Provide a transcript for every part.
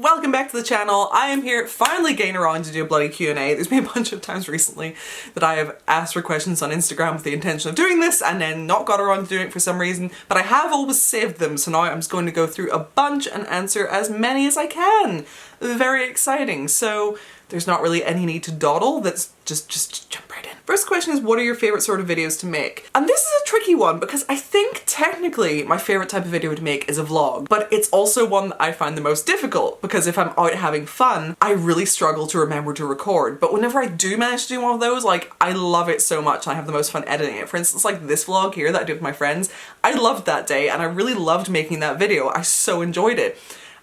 welcome back to the channel. I am here finally getting around to do a bloody Q&A. There's been a bunch of times recently that I have asked for questions on Instagram with the intention of doing this and then not got around to doing it for some reason, but I have always saved them, so now I'm just going to go through a bunch and answer as many as I can. Very exciting. So there's not really any need to dawdle. That's just jump right in. First question is, what are your favorite sort of videos to make? And this is a tricky one because I think technically my favorite type of video to make is a vlog, but it's also one that I find the most difficult because if I'm out having fun, I really struggle to remember to record. But whenever I do manage to do one of those, like, I love it so much and I have the most fun editing it. For instance, like this vlog here that I did with my friends, I loved that day and I really loved making that video. I so enjoyed it.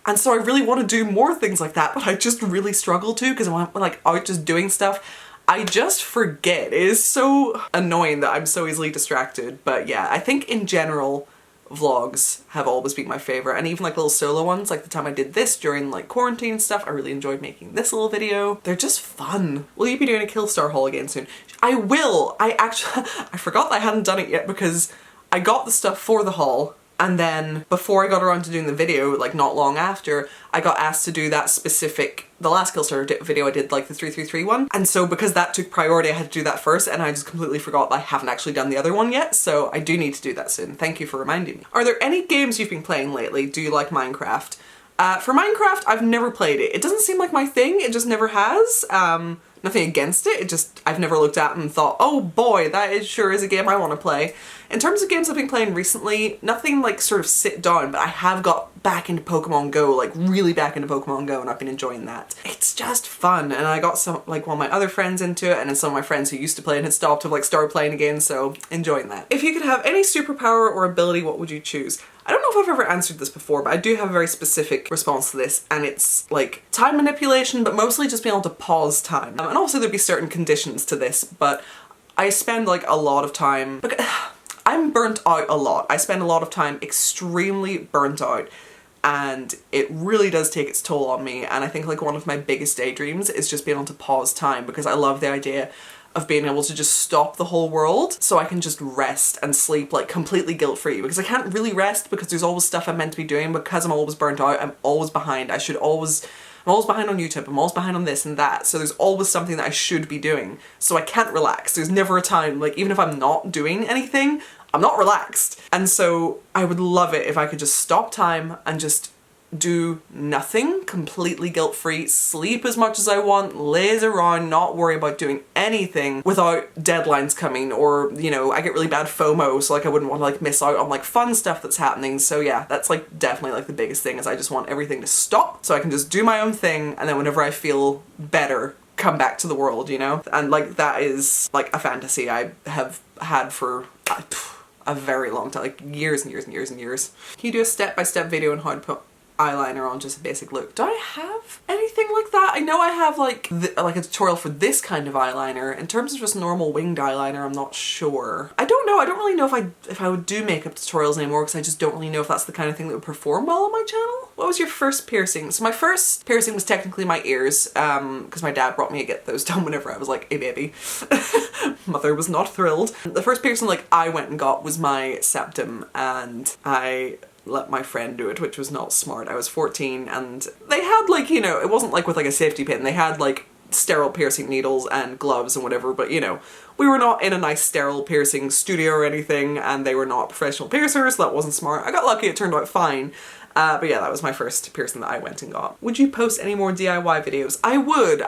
And so I really want to do more things like that, but I just really struggle to because when I'm like out just doing stuff, I just forget. It is so annoying that I'm so easily distracted. But yeah, I think in general, vlogs have always been my favorite, and even like little solo ones, like the time I did this during like quarantine and stuff, I really enjoyed making this little video. They're just fun. Will you be doing a Killstar haul again soon? I will. I forgot that I hadn't done it yet because I got the stuff for the haul. And then before I got around to doing the video, like not long after, I got asked to do that specific, the last Killstar video I did, like the 333 one. And so because that took priority, I had to do that first, and I just completely forgot that I haven't actually done the other one yet, so I do need to do that soon. Thank you for reminding me. Are there any games you've been playing lately? Do you like Minecraft? For Minecraft, I've never played it. It doesn't seem like my thing, it just never has. Nothing against it, I've never looked at it and thought, oh boy, that sure is a game I want to play. In terms of games I've been playing recently, nothing like sort of sit down, but I have got back into Pokemon Go, like really back into Pokemon Go, and I've been enjoying that. It's just fun, and I got some, like one of my other friends into it, and then some of my friends who used to play and had stopped have like started playing again, so enjoying that. If you could have any superpower or ability, what would you choose? I don't know if I've ever answered this before, but I do have a very specific response to this, and it's like time manipulation, but mostly just being able to pause time. And also there'd be certain conditions to this, but I spend like a lot of time, I'm burnt out a lot. I spend a lot of time extremely burnt out, and it really does take its toll on me. And I think like one of my biggest daydreams is just being able to pause time, because I love the idea of being able to just stop the whole world so I can just rest and sleep like completely guilt-free, because I can't really rest because there's always stuff I'm meant to be doing because I'm always burnt out, I'm always behind, I'm always behind on YouTube, I'm always behind on this and that, so there's always something that I should be doing, so I can't relax. There's never a time, like even if I'm not doing anything, I'm not relaxed. And so I would love it if I could just stop time and just do nothing, completely guilt-free, sleep as much as I want, laze around, not worry about doing anything without deadlines coming, or, you know, I get really bad FOMO, so like I wouldn't want to like miss out on like fun stuff that's happening. So yeah, that's like definitely like the biggest thing, is I just want everything to stop so I can just do my own thing, and then whenever I feel better, come back to the world, you know? And like that is like a fantasy I have had for a very long time, like years and years and years and years. Can you do a step-by-step video on how to put eyeliner on just a basic look? Do I have anything like that? I know I have like a tutorial for this kind of eyeliner. In terms of just normal winged eyeliner, I'm not sure. I don't know. I don't really know if I would do makeup tutorials anymore, because I just don't really know if that's the kind of thing that would perform well on my channel. What was your first piercing? So my first piercing was technically my ears, because my dad brought me to get those done whenever I was like a baby. Mother was not thrilled. The first piercing like I went and got was my septum, and I let my friend do it, which was not smart. I was 14 and they had like, you know, it wasn't like with like a safety pin. They had like sterile piercing needles and gloves and whatever, but you know, we were not in a nice sterile piercing studio or anything, and they were not professional piercers, so that wasn't smart. I got lucky, it turned out fine. But yeah, that was my first piercing that I went and got. Would you post any more DIY videos? I would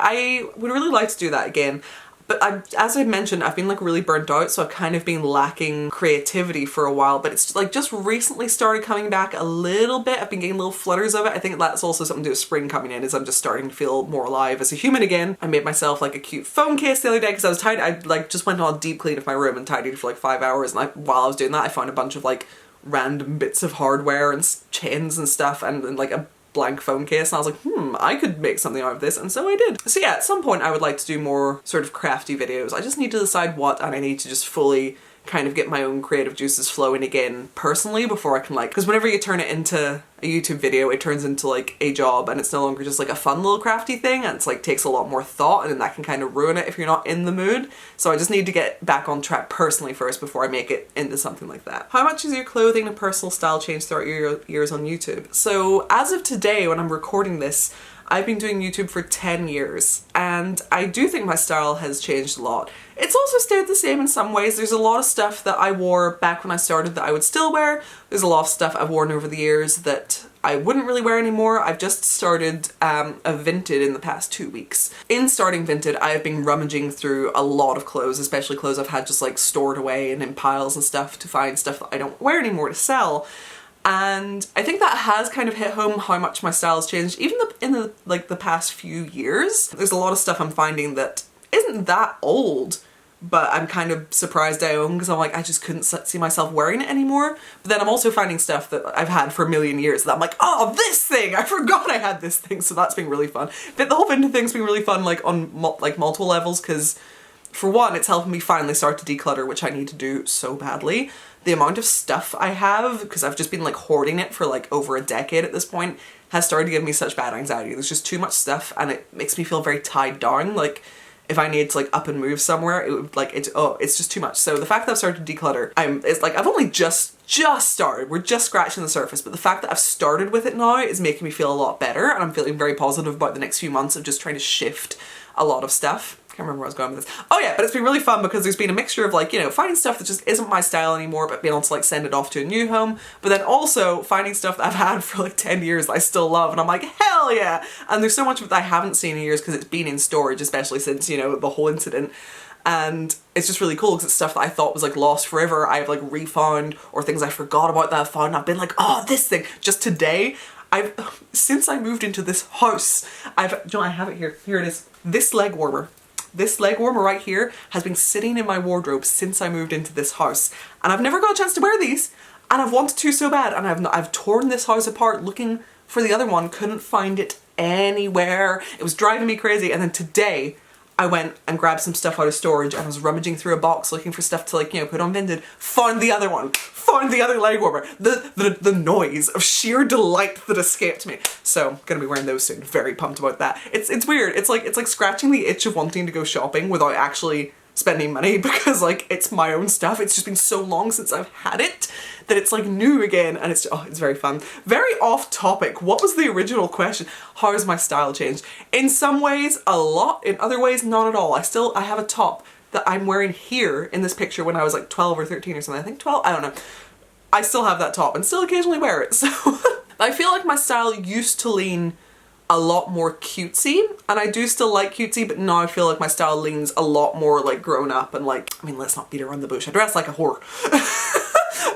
really like to do that again. But as I mentioned, I've been like really burnt out, so I've kind of been lacking creativity for a while, but it's like just recently started coming back a little bit. I've been getting little flutters of it. I think that's also something to do with spring coming in, is I'm just starting to feel more alive as a human again. I made myself like a cute phone case the other day because I was tired. I like just went on a deep clean of my room and tidied for like 5 hours, and while I was doing that I found a bunch of like random bits of hardware and chains and stuff, and like a blank phone case, and I was like, I could make something out of this, and so I did. So yeah, at some point I would like to do more sort of crafty videos. I just need to decide what, and I need to just fully kind of get my own creative juices flowing again personally before I can like, because whenever you turn it into a YouTube video, it turns into like a job and it's no longer just like a fun little crafty thing, and it's like takes a lot more thought, and then that can kind of ruin it if you're not in the mood. So I just need to get back on track personally first before I make it into something like that. How much has your clothing and personal style changed throughout your years on YouTube? So as of today, when I'm recording this, I've been doing YouTube for 10 years, and I do think my style has changed a lot. It's also stayed the same in some ways. There's a lot of stuff that I wore back when I started that I would still wear. There's a lot of stuff I've worn over the years that I wouldn't really wear anymore. I've just started a Vinted in the past 2 weeks. In starting Vinted, I have been rummaging through a lot of clothes, especially clothes I've had just like stored away and in piles and stuff, to find stuff that I don't wear anymore to sell. And I think that has kind of hit home how much my style has changed, even in the past few years. There's a lot of stuff I'm finding that isn't that old, but I'm kind of surprised I own, because I'm like, I just couldn't see myself wearing it anymore. But then I'm also finding stuff that I've had for a million years that I'm like, oh, this thing! I forgot I had this thing, so that's been really fun. But the whole Vinted thing's been really fun, like on multiple levels, because for one, it's helping me finally start to declutter, which I need to do so badly. The amount of stuff I have, because I've just been like hoarding it for like over a decade at this point, has started to give me such bad anxiety. There's just too much stuff and it makes me feel very tied down. Like if I need to like up and move somewhere, it would like, it's just too much. So the fact that I've started to declutter, it's like I've only just started. We're just scratching the surface, but the fact that I've started with it now is making me feel a lot better, and I'm feeling very positive about the next few months of just trying to shift a lot of stuff. Can't remember where I was going with this. Oh yeah, but it's been really fun because there's been a mixture of like, you know, finding stuff that just isn't my style anymore, but being able to like send it off to a new home, but then also finding stuff that I've had for like 10 years that I still love, and I'm like, hell yeah! And there's so much of it that I haven't seen in years because it's been in storage, especially since, you know, the whole incident. And it's just really cool because it's stuff that I thought was like lost forever, I've like refound, or things I forgot about that I've found, and I've been like, oh, this thing. Just today, since I moved into this house, I have it here. Here it is. This leg warmer. This leg warmer right here has been sitting in my wardrobe since I moved into this house, and I've never got a chance to wear these, and I've wanted to so bad, and I've torn this house apart looking for the other one, couldn't find it anywhere. It was driving me crazy, and then today I went and grabbed some stuff out of storage and I was rummaging through a box looking for stuff to like, you know, put on Vinted, found the other one, found the other leg warmer. The noise of sheer delight that escaped me. So, gonna be wearing those soon. Very pumped about that. It's weird. It's like scratching the itch of wanting to go shopping without actually spending money, because like it's my own stuff. It's just been so long since I've had it that it's like new again, and it's very fun. Very off topic. What was the original question? How has my style changed? In some ways a lot, in other ways not at all. I have a top that I'm wearing here in this picture when I was like 12 or 13 or something. I think 12, I don't know. I still have that top and still occasionally wear it. So I feel like my style used to lean a lot more cutesy, and I do still like cutesy, but now I feel like my style leans a lot more like grown up and like, I mean, let's not beat around the bush. I dress like a whore.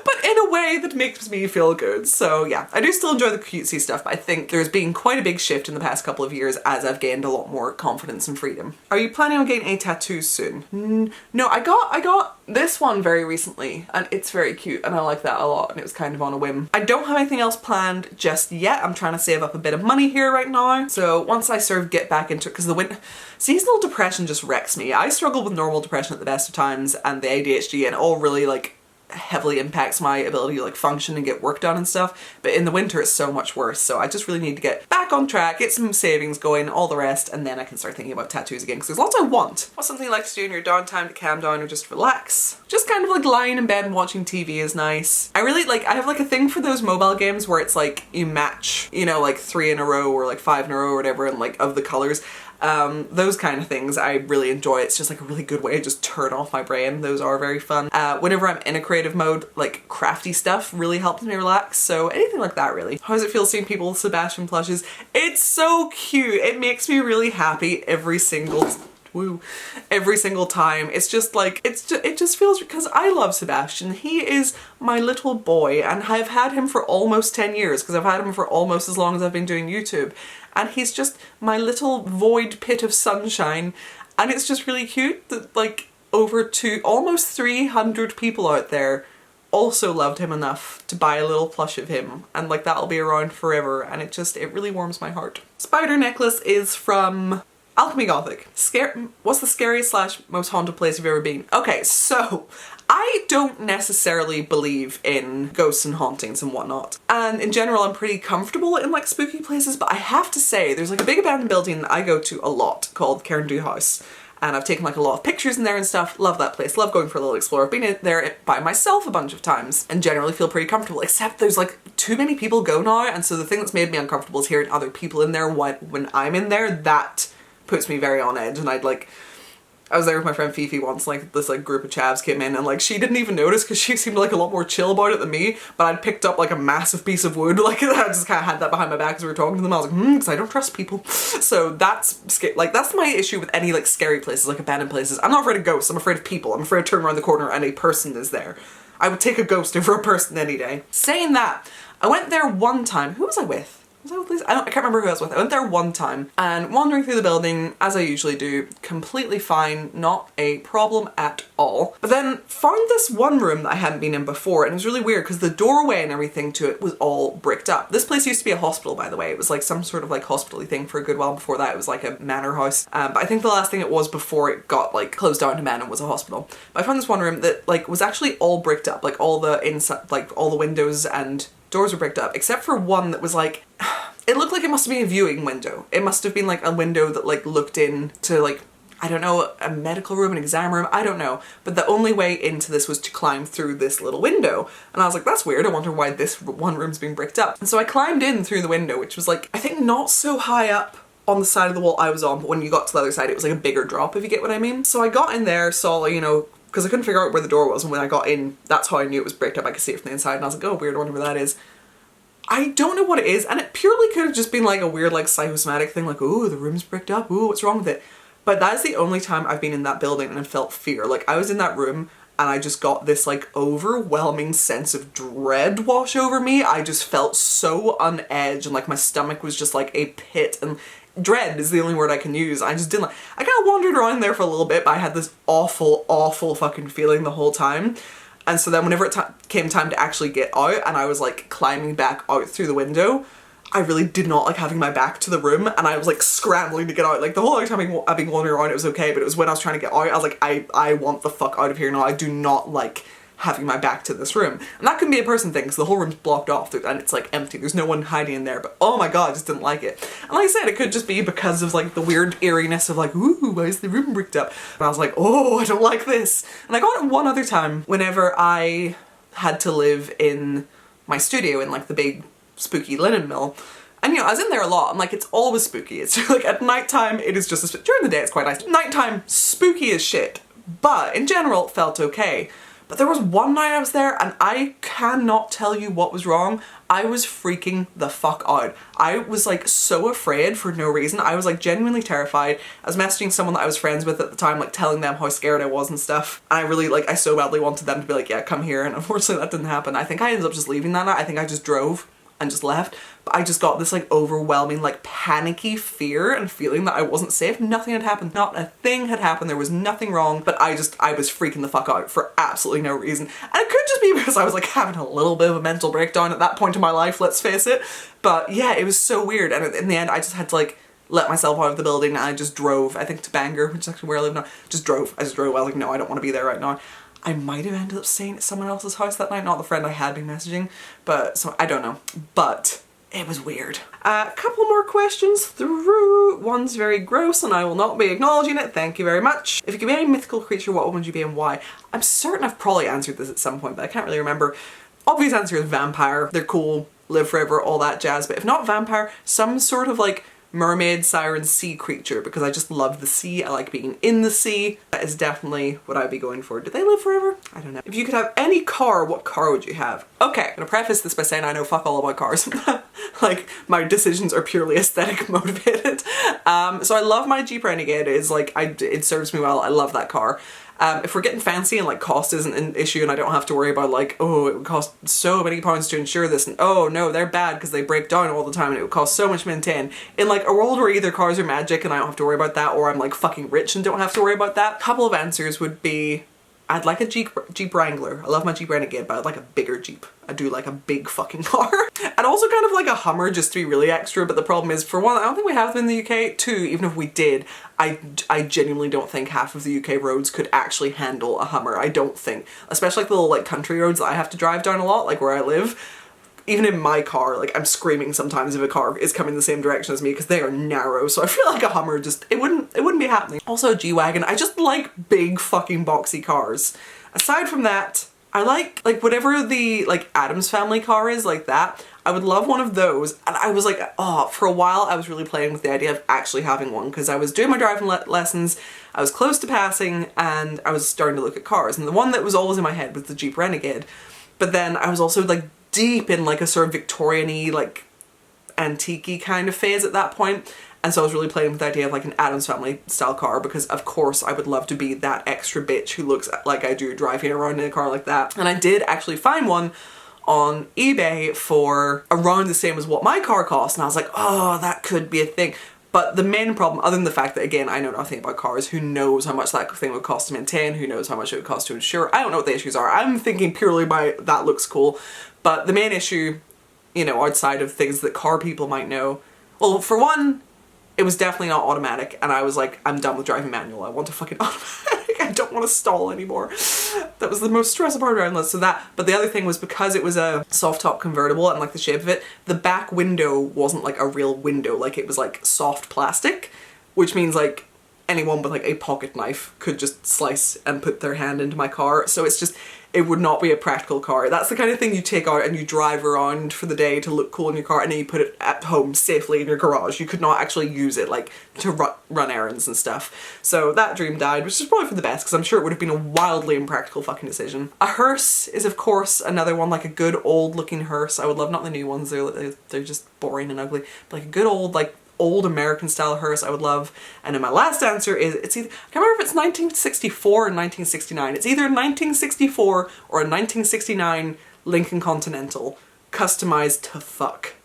But in a way that makes me feel good. So yeah, I do still enjoy the cutesy stuff, but I think there's been quite a big shift in the past couple of years as I've gained a lot more confidence and freedom. Are you planning on getting any tattoos soon? No, I got this one very recently, and it's very cute, and I like that a lot, and it was kind of on a whim. I don't have anything else planned just yet. I'm trying to save up a bit of money here right now. So once I sort of get back into it, because seasonal depression just wrecks me. I struggle with normal depression at the best of times and the ADHD, and it all really like heavily impacts my ability to like function and get work done and stuff, but in the winter it's so much worse. So I just really need to get back on track, get some savings going, all the rest, and then I can start thinking about tattoos again, because there's lots I want. What's something you like to do in your downtime to calm down or just relax? Just kind of like lying in bed and watching TV is nice. I have like a thing for those mobile games where it's like you match, you know, like 3 in a row or like 5 in a row or whatever, and like of the colors. Those kind of things I really enjoy. It's just like a really good way to just turn off my brain. Those are very fun. Whenever I'm in a creative mode, like crafty stuff really helps me relax. So anything like that really. How does it feel seeing people with Sebastian plushes? It's so cute. It makes me really happy every single time. It's just like, it just feels, because I love Sebastian. He is my little boy, and I've had him for almost 10 years, because I've had him for almost as long as I've been doing YouTube. And he's just my little void pit of sunshine, and it's just really cute that like almost 300 people out there also loved him enough to buy a little plush of him, and like that'll be around forever, and it really warms my heart. Spider necklace is from Alchemy Gothic. What's the scariest / most haunted place you've ever been? Okay, so I don't necessarily believe in ghosts and hauntings and whatnot. And in general, I'm pretty comfortable in like spooky places, but I have to say there's like a big abandoned building that I go to a lot called Cairndhu House. And I've taken like a lot of pictures in there and stuff. Love that place. Love going for a little explore. I've been in there by myself a bunch of times and generally feel pretty comfortable, except there's like too many people go now. And so the thing that's made me uncomfortable is hearing other people in there when I'm in there. That puts me very on edge. And I was there with my friend Fifi once, like this like group of chavs came in and like she didn't even notice because she seemed like a lot more chill about it than me, but I'd picked up like a massive piece of wood, like I just kind of had that behind my back as we were talking to them. I was like, because I don't trust people. So that's my issue with any like scary places, like abandoned places. I'm not afraid of ghosts, I'm afraid of people. I'm afraid to turn around the corner and a person is there. I would take a ghost over a person any day. Saying that, I went there one time. Who was I with? Was I with Lisa? I can't remember who I was with. I went there one time and wandering through the building, as I usually do, completely fine, not a problem at all. But then found this one room that I hadn't been in before, and it was really weird because the doorway and everything to it was all bricked up. This place used to be a hospital, by the way. It was like some sort of like hospital-y thing for a good while. Before that it was like a manor house. But I think the last thing it was before it got like closed down to manor was a hospital. But I found this one room that like was actually all bricked up, like all the inside, like all the windows and doors were bricked up, except for one that was like, it looked like it must have been a viewing window. It must have been like a window that like looked into like, I don't know, a medical room, an exam room, I don't know. But the only way into this was to climb through this little window. And I was like, that's weird, I wonder why this one room's being bricked up. And so I climbed in through the window, which was like, I think not so high up on the side of the wall I was on, but when you got to the other side it was like a bigger drop, if you get what I mean. So I got in there, saw, you know, because I couldn't figure out where the door was, and when I got in, that's how I knew it was bricked up. I could see it from the inside and I was like, oh weird, I wonder where that is. I don't know what it is, and it purely could have just been like a weird like psychosomatic thing, like, ooh, the room's bricked up, ooh, what's wrong with it? But that is the only time I've been in that building and I felt fear. Like I was in that room and I just got this like overwhelming sense of dread wash over me. I just felt so on edge and like my stomach was just like a pit, and dread is the only word I can use. I just didn't like, I kind of wandered around there for a little bit, but I had this awful, awful fucking feeling the whole time. And so then whenever it came time to actually get out and I was like climbing back out through the window, I really did not like having my back to the room, and I was like scrambling to get out. Like the whole other time I've been wandering around it was okay, but it was when I was trying to get out, I was like, I want the fuck out of here now. I do not like having my back to this room. And that can be a person thing because the whole room's blocked off and it's like empty. There's no one hiding in there, but oh my god, I just didn't like it. And like I said, it could just be because of like the weird eeriness of like, ooh, why is the room bricked up? And I was like, oh, I don't like this. And I got it one other time whenever I had to live in my studio in like the big spooky linen mill. And you know, I was in there a lot. I'm like, it's always spooky. It's like at nighttime, it is just during the day it's quite nice. Nighttime, spooky as shit. But in general, it felt okay. But there was one night I was there and I cannot tell you what was wrong. I was freaking the fuck out. I was like so afraid for no reason. I was like genuinely terrified. I was messaging someone that I was friends with at the time, like telling them how scared I was and stuff. And I really like, I so badly wanted them to be like, yeah, come here. And unfortunately that didn't happen. I think I ended up just leaving that night. I think I just drove and just left. But I just got this like overwhelming like panicky fear and feeling that I wasn't safe. Nothing had happened. Not a thing had happened. There was nothing wrong, but I was freaking the fuck out for absolutely no reason. And it could just be because I was like having a little bit of a mental breakdown at that point in my life, let's face it. But yeah, it was so weird. And in the end, I just had to like let myself out of the building and I just drove, I think to Bangor, which is actually where I live now. I just drove. I was like, no, I don't want to be there right now. I might have ended up staying at someone else's house that night, not the friend I had been messaging, but so I don't know. But it was weird. A couple more questions through. One's very gross and I will not be acknowledging it. Thank you very much. If you could be any mythical creature, what would you be and why? I'm certain I've probably answered this at some point, but I can't really remember. Obvious answer is vampire. They're cool, live forever, all that jazz. But if not vampire, some sort of like mermaid, siren, sea creature, because I just love the sea. I like being in the sea. That is definitely what I'd be going for. Do they live forever? I don't know. If you could have any car, what car would you have? Okay, I'm gonna preface this by saying I know fuck all about cars. Like, my decisions are purely aesthetic motivated. So I love my Jeep Renegade. It's like, it serves me well. I love that car. If we're getting fancy and like cost isn't an issue and I don't have to worry about like, oh, it would cost so many pounds to insure this, and oh no, they're bad because they break down all the time and it would cost so much to maintain. In like a world where either cars are magic and I don't have to worry about that, or I'm like fucking rich and don't have to worry about that, a couple of answers would be I'd like a Jeep Wrangler. I love my Jeep Renegade, but I'd like a bigger Jeep. I do like a big fucking car. And also kind of like a Hummer just to be really extra, but the problem is, for one, I don't think we have them in the UK. Two, even if we did, I genuinely don't think half of the UK roads could actually handle a Hummer. I don't think. Especially like the little like country roads that I have to drive down a lot, like where I live. Even in my car, like I'm screaming sometimes if a car is coming the same direction as me because they are narrow. So I feel like a Hummer just, it wouldn't be happening. Also a G-Wagon, I just like big fucking boxy cars. Aside from that, I like whatever the like Addams Family car is, like that. I would love one of those. And I was like, oh, for a while I was really playing with the idea of actually having one because I was doing my driving lessons, I was close to passing, and I was starting to look at cars. And the one that was always in my head was the Jeep Renegade. But then I was also like deep in like a sort of Victorian-y, like antique-y kind of phase at that point. And so I was really playing with the idea of like an Addams Family style car because of course I would love to be that extra bitch who looks like I do driving around in a car like that. And I did actually find one on eBay for around the same as what my car cost, and I was like, oh, that could be a thing. But the main problem, other than the fact that, again, I know nothing about cars, who knows how much that thing would cost to maintain, who knows how much it would cost to insure, I don't know what the issues are. I'm thinking purely by that looks cool. But the main issue, you know, outside of things that car people might know, well, for one, it was definitely not automatic, and I was like, I'm done with driving manual, I want a fucking automatic, I don't want to stall anymore. That was the most stressful part around this, so that, but the other thing was because it was a soft top convertible and like the shape of it, the back window wasn't like a real window, like it was like soft plastic, which means like anyone with like a pocket knife could just slice and put their hand into my car, so it's just, it would not be a practical car. That's the kind of thing you take out and you drive around for the day to look cool in your car, and then you put it at home safely in your garage. You could not actually use it like to run errands and stuff. So that dream died, which is probably for the best because I'm sure it would have been a wildly impractical fucking decision. A hearse is of course another one, like a good old looking hearse. I would love, not the new ones, they're just boring and ugly, but like a good old like old American style hearse I would love. And then my last answer is, it's either, I can't remember if it's 1964 or 1969. It's either 1964 or a 1969 Lincoln Continental, customized to fuck.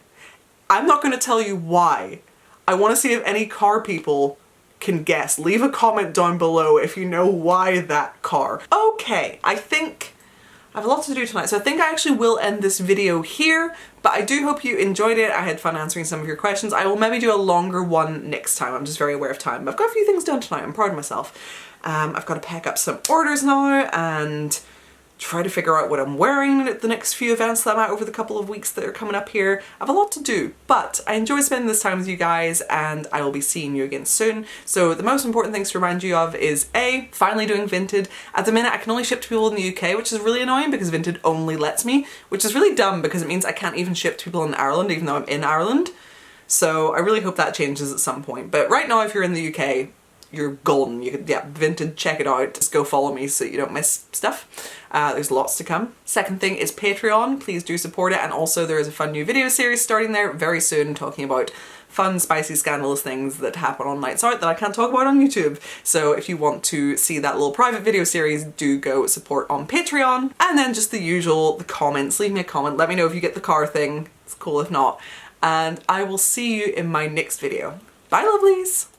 I'm not going to tell you why. I want to see if any car people can guess. Leave a comment down below if you know why that car. Okay, I think I have a lot to do tonight, so I think I actually will end this video here, but I do hope you enjoyed it. I had fun answering some of your questions. I will maybe do a longer one next time. I'm just very aware of time. I've got a few things done tonight. I'm proud of myself. I've got to pack up some orders now and try to figure out what I'm wearing at the next few events that I'm at over the couple of weeks that are coming up here. I have a lot to do, but I enjoy spending this time with you guys, and I will be seeing you again soon. So the most important things to remind you of is A, finally doing Vinted. At the minute I can only ship to people in the UK, which is really annoying because Vinted only lets me, which is really dumb because it means I can't even ship to people in Ireland even though I'm in Ireland. So I really hope that changes at some point. But right now if you're in the UK, you're golden. You could, yeah, Vinted, check it out. Just go follow me so you don't miss stuff. There's lots to come. Second thing is Patreon. Please do support it. And also there is a fun new video series starting there very soon talking about fun, spicy, scandalous things that happen on nights out that I can't talk about on YouTube. So if you want to see that little private video series, do go support on Patreon. And then just the usual, the comments. Leave me a comment. Let me know if you get the car thing. It's cool if not. And I will see you in my next video. Bye, lovelies!